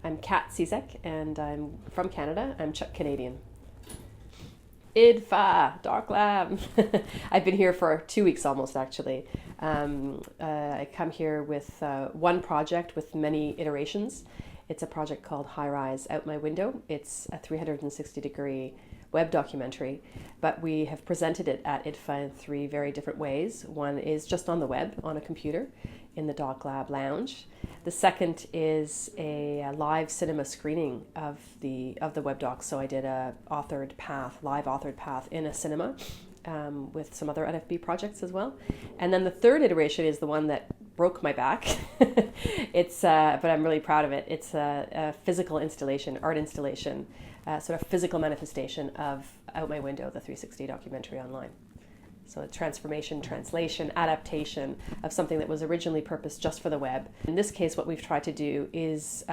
I'm Kat Cizek, and I'm from Canada. I'm Czech Canadian. IDFA DocLab. I've been here for 2 weeks almost, actually. I come here with one project with many iterations. It's a project called HIGHRISE Out My Window. It's a 360-degree web documentary, but we have presented it at IDFA in 3 very different ways. One is just on the web, on a computer, in the DocLab lounge. The second is a live cinema screening of the web doc. So I did a live authored path in a cinema with some other NFB projects as well. And then the third iteration is the one that broke my back. But I'm really proud of it. It's a physical installation, art installation, sort of physical manifestation of Out My Window, the 360 documentary online. So a transformation, translation, adaptation of something that was originally purposed just for the web. In this case, what we've tried to do is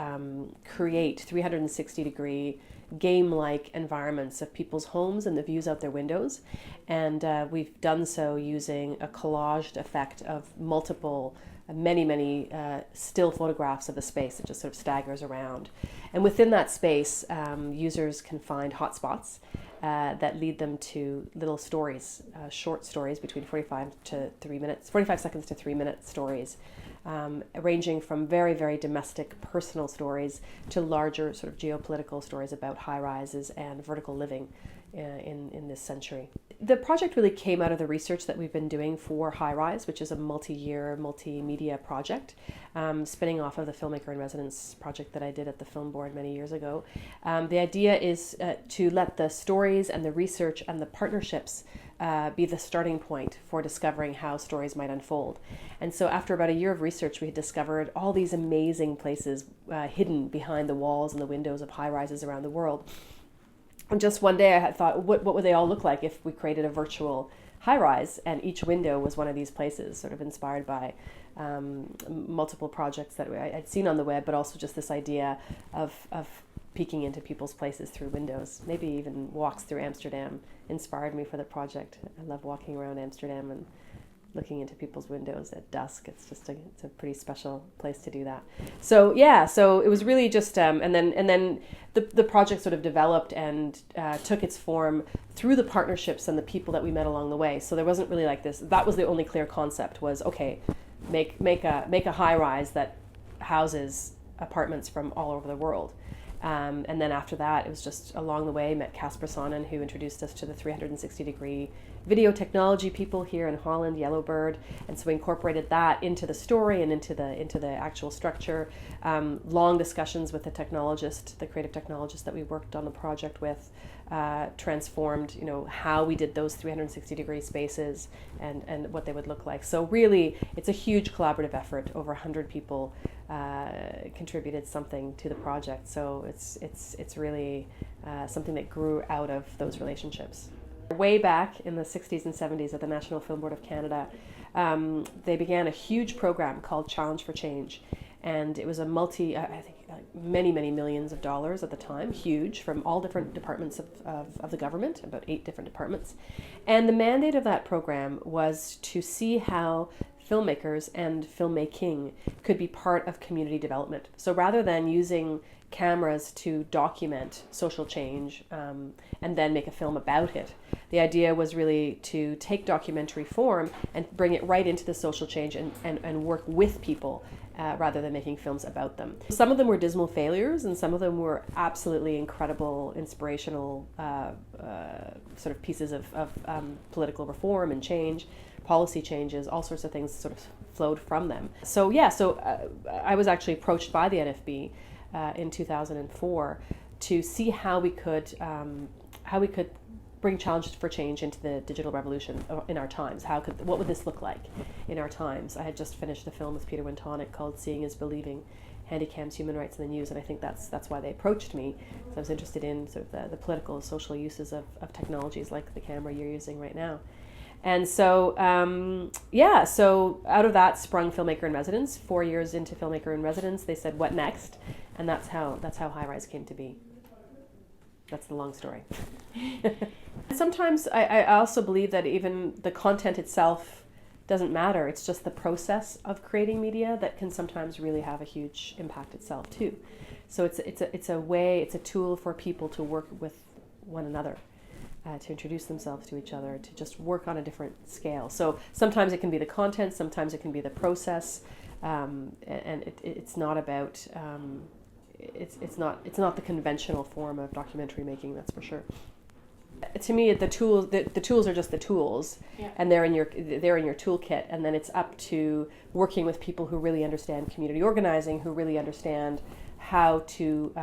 create 360-degree game-like environments of people's homes and the views out their windows. And we've done so using a collaged effect of many still photographs of the space that just sort of staggers around. And within that space, users can find hotspots that lead them to little stories, short stories between 45 seconds to 3 minute stories, ranging from very, very domestic personal stories to larger sort of geopolitical stories about high rises and vertical living in this century. The project really came out of the research that we've been doing for HIGHRISE, which is a multi-year, multimedia project, spinning off of the Filmmaker in Residence project that I did at the Film Board many years ago. The idea is to let the stories and the research and the partnerships be the starting point for discovering how stories might unfold. And so after about a year of research, we had discovered all these amazing places hidden behind the walls and the windows of high rises around the world. And just one day I had thought, what would they all look like if we created a virtual high-rise and each window was one of these places, sort of inspired by multiple projects that I'd seen on the web, but also just this idea of peeking into people's places through windows. Maybe even walks through Amsterdam inspired me for the project. I love walking around Amsterdam and looking into people's windows at dusk. It's a pretty special place to do that. So it was really just and then the project sort of developed and took its form through the partnerships and the people that we met along the way. So there wasn't really like this. That was the only clear concept was, okay, make a high rise that houses apartments from all over the world. And then after that, it was just along the way, met Casper Sonnen, who introduced us to the 360-degree video technology people here in Holland, Yellowbird. And so we incorporated that into the story and into the actual structure. Long discussions with the creative technologist that we worked on the project with, transformed, how we did those 360-degree spaces and what they would look like. So really, it's a huge collaborative effort. Over 100 people contributed something to the project. So it's really something that grew out of those relationships. Way back in the 60s and 70s at the National Film Board of Canada, they began a huge program called Challenge for Change. And it was a many millions of dollars at the time, huge, from all different departments of the government, about 8 different departments. And the mandate of that program was to see how filmmakers and filmmaking could be part of community development. So rather than using cameras to document social change and then make a film about it, the idea was really to take documentary form and bring it right into the social change and work with people rather than making films about them. Some of them were dismal failures and some of them were absolutely incredible, inspirational sort of pieces of political reform and change, policy changes, all sorts of things sort of flowed from them. So I was actually approached by the NFB in 2004 to see how we could bring Challenge for Change into the digital revolution in our times. What would this look like in our times? I had just finished a film with Peter Wintonic called Seeing is Believing, Handicaps, Human Rights in the News, and I think that's why they approached me. So I was interested in sort of the political, social uses of technologies like the camera you're using right now. And so, so out of that sprung Filmmaker in Residence. 4 years into Filmmaker in Residence, they said, what next? And that's how HIGHRISE came to be. That's the long story. Sometimes I also believe that even the content itself doesn't matter. It's just the process of creating media that can sometimes really have a huge impact itself too. So it's a way, it's a tool for people to work with one another, to introduce themselves to each other, to just work on a different scale. So sometimes it can be the content, sometimes it can be the process, and it's not about it's not the conventional form of documentary making, that's for sure. To me, the tools are just the tools, yeah. And they're in your toolkit, and then it's up to working with people who really understand community organizing, who really understand how to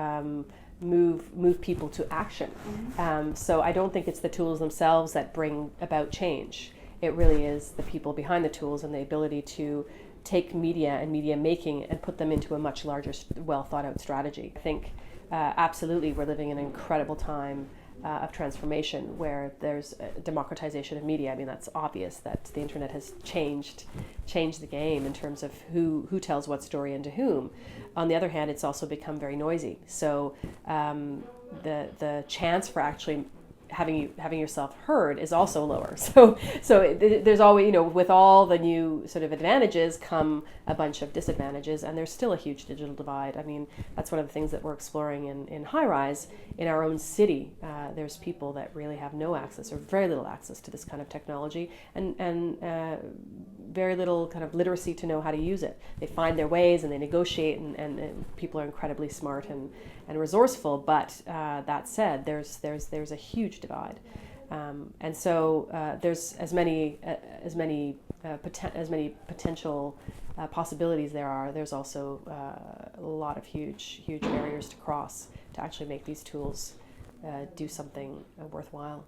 move people to action. Mm-hmm. So I don't think it's the tools themselves that bring about change. It really is the people behind the tools and the ability to take media and media making and put them into a much larger, well thought out strategy. I think absolutely we're living in an incredible time of transformation where there's a democratization of media. I mean, that's obvious that the internet has changed the game in terms of who tells what story and to whom. On the other hand, it's also become very noisy. So the chance for actually having yourself heard is also lower. So there's always, with all the new sort of advantages come a bunch of disadvantages, and there's still a huge digital divide. I mean, that's one of the things that we're exploring in HIGHRISE. In our own city, there's people that really have no access or very little access to this kind of technology, and very little kind of literacy to know how to use it. They find their ways and they negotiate, and people are incredibly smart and resourceful. But that said, there's a huge divide, and so there's as many potential possibilities there are. There's also a lot of huge barriers to cross to actually make these tools do something worthwhile.